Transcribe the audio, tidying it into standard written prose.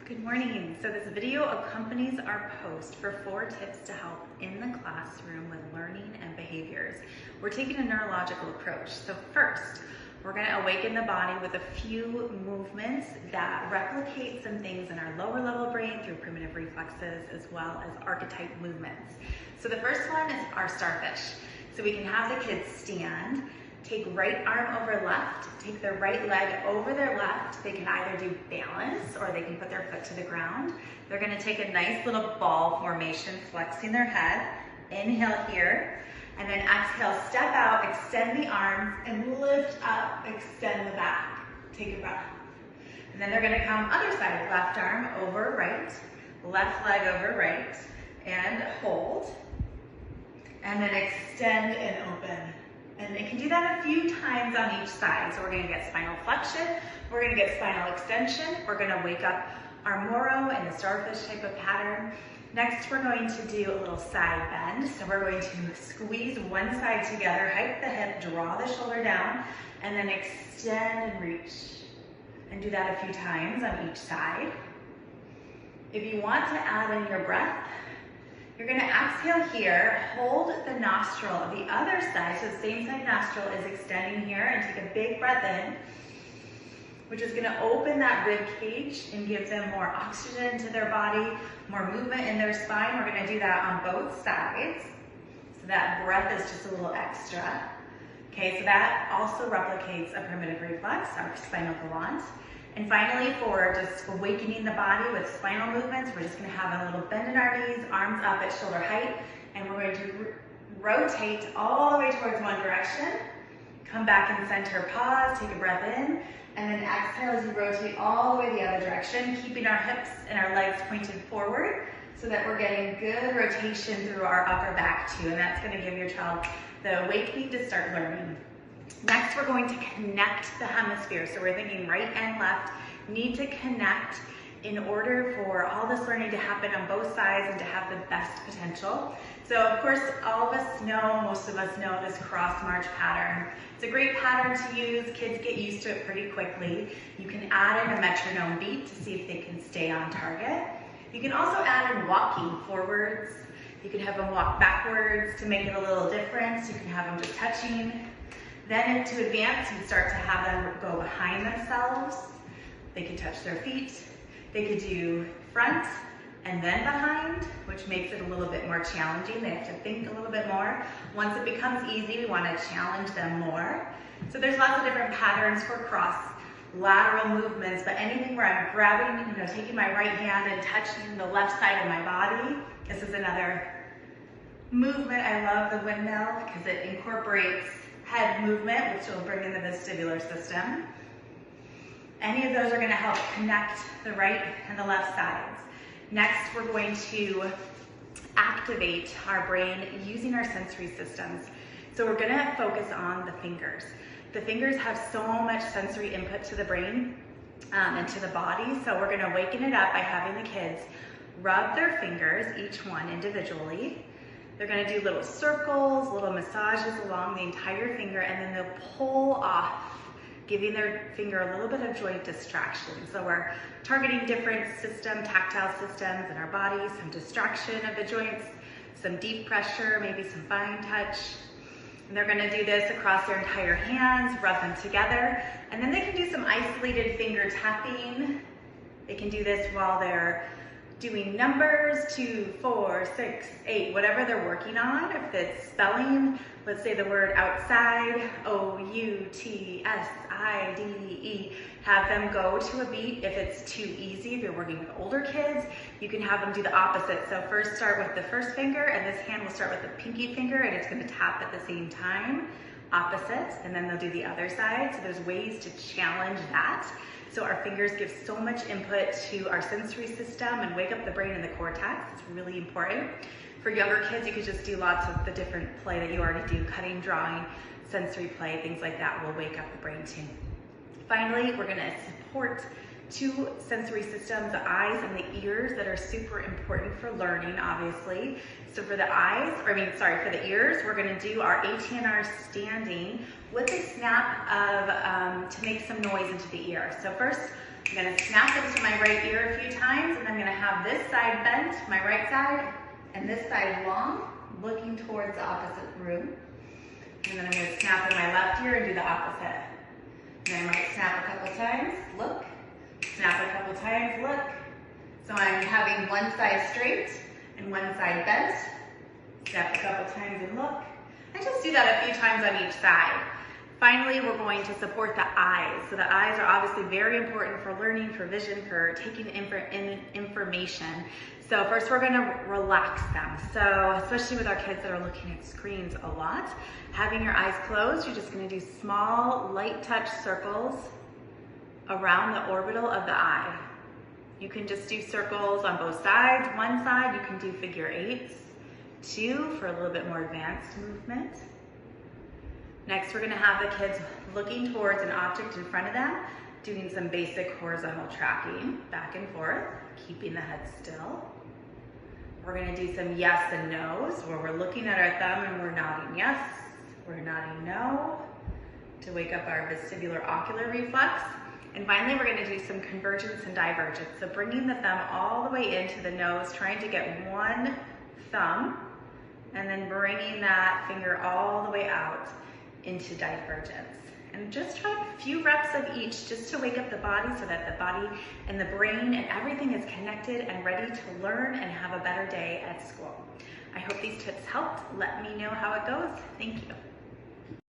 Good morning. So this video accompanies our post for 4 tips to help in the classroom with learning and behaviors. We're taking a neurological approach. So first, we're going to awaken the body with a few movements that replicate some things in our lower level brain through primitive reflexes as well as archetype movements. So the first one is our starfish. So we can have the kids stand, take right arm over left, take their right leg over their left. They can either do balance or they can put their foot to the ground. They're gonna take a nice little ball formation, flexing their head. Inhale here, and then exhale, step out, extend the arms, and lift up, extend the back. Take a breath. And then they're gonna come other side, left arm over right, left leg over right, and hold. And then extend and open. And they can do that a few times on each side. So we're gonna get spinal flexion, we're gonna get spinal extension, we're gonna wake up our moro in the starfish type of pattern. Next, we're going to do a little side bend. So we're going to squeeze one side together, hike the hip, draw the shoulder down, and then extend and reach. And do that a few times on each side. If you want to add in your breath, you're gonna exhale here, hold the nostril of the other side, so the same side nostril is extending here, and take a big breath in, which is gonna open that rib cage and give them more oxygen to their body, more movement in their spine. We're gonna do that on both sides. So that breath is just a little extra. Okay, so that also replicates a primitive reflex, our spinal collant. And finally, for just awakening the body with spinal movements, we're just gonna have a little bend in our knees, arms up at shoulder height, and we're going to rotate all the way towards one direction. Come back in center, pause, take a breath in, and then exhale as you rotate all the way the other direction, keeping our hips and our legs pointed forward so that we're getting good rotation through our upper back too, and that's gonna give your child the awakening to start learning. Next, we're going to connect the hemisphere. So we're thinking right and left need to connect in order for all this learning to happen on both sides and to have the best potential. So of course, all of us know, most of us know this cross march pattern. It's a great pattern to use. Kids get used to it pretty quickly. You can add in a metronome beat to see if they can stay on target. You can also add in walking forwards. You can have them walk backwards to make it a little different. You can have them just touching. Then to advance, you start to have them go behind themselves. They can touch their feet. They could do front and then behind, which makes it a little bit more challenging. They have to think a little bit more. Once it becomes easy, we want to challenge them more. So there's lots of different patterns for cross lateral movements, but anything where I'm grabbing, taking my right hand and touching the left side of my body. This is another movement. I love the windmill because it incorporates head movement, which will bring in the vestibular system. Any of those are going to help connect the right and the left sides. Next, we're going to activate our brain using our sensory systems. So we're going to focus on the fingers. The fingers have so much sensory input to the brain and to the body, so we're going to waken it up by having the kids rub their fingers, each one individually. They're gonna do little circles, little massages along the entire finger, and then they'll pull off, giving their finger a little bit of joint distraction. So we're targeting different tactile systems in our body, some distraction of the joints, some deep pressure, maybe some fine touch. And they're gonna do this across their entire hands, rub them together, and then they can do some isolated finger tapping. They can do this while they're doing numbers, 2, 4, 6, 8, whatever they're working on. If it's spelling, let's say the word outside, O-U-T-S-I-D-E. Have them go to a beat. If it's too easy, if you're working with older kids, you can have them do the opposite. So first start with the first finger, and this hand will start with the pinky finger, and it's gonna tap at the same time, opposite, and then they'll do the other side. So there's ways to challenge that. So our fingers give so much input to our sensory system and wake up the brain and the cortex. It's really important. For younger kids, you could just do lots of the different play that you already do, cutting, drawing, sensory play, things like that will wake up the brain too. Finally, we're gonna support 2 sensory systems, the eyes and the ears, that are super important for learning, obviously. So for the for the ears, we're gonna do our ATNR standing with a snap of, to make some noise into the ear. So first, I'm gonna snap into my right ear a few times, and I'm gonna have this side bent, my right side, and this side long, looking towards the opposite room. And then I'm gonna snap in my left ear and do the opposite. Then I might snap a couple times, look, snap a couple times, look. So I'm having one side straight and one side bent. Snap a couple times and look. I just do that a few times on each side. Finally, we're going to support the eyes. So the eyes are obviously very important for learning, for vision, for taking information. So first we're gonna relax them. So especially with our kids that are looking at screens a lot, having your eyes closed, you're just gonna do small, light touch circles around the orbital of the eye. You can just do circles on both sides. One side, you can do figure eights. Two for a little bit more advanced movement. Next, we're gonna have the kids looking towards an object in front of them, doing some basic horizontal tracking, back and forth, keeping the head still. We're gonna do some yes and no's, where we're looking at our thumb and we're nodding yes, we're nodding no, to wake up our vestibular ocular reflex. And finally, we're gonna do some convergence and divergence. So bringing the thumb all the way into the nose, trying to get one thumb, and then bringing that finger all the way out into divergence. And just try a few reps of each just to wake up the body so that the body and the brain and everything is connected and ready to learn and have a better day at school. I hope these tips helped. Let me know how it goes. Thank you.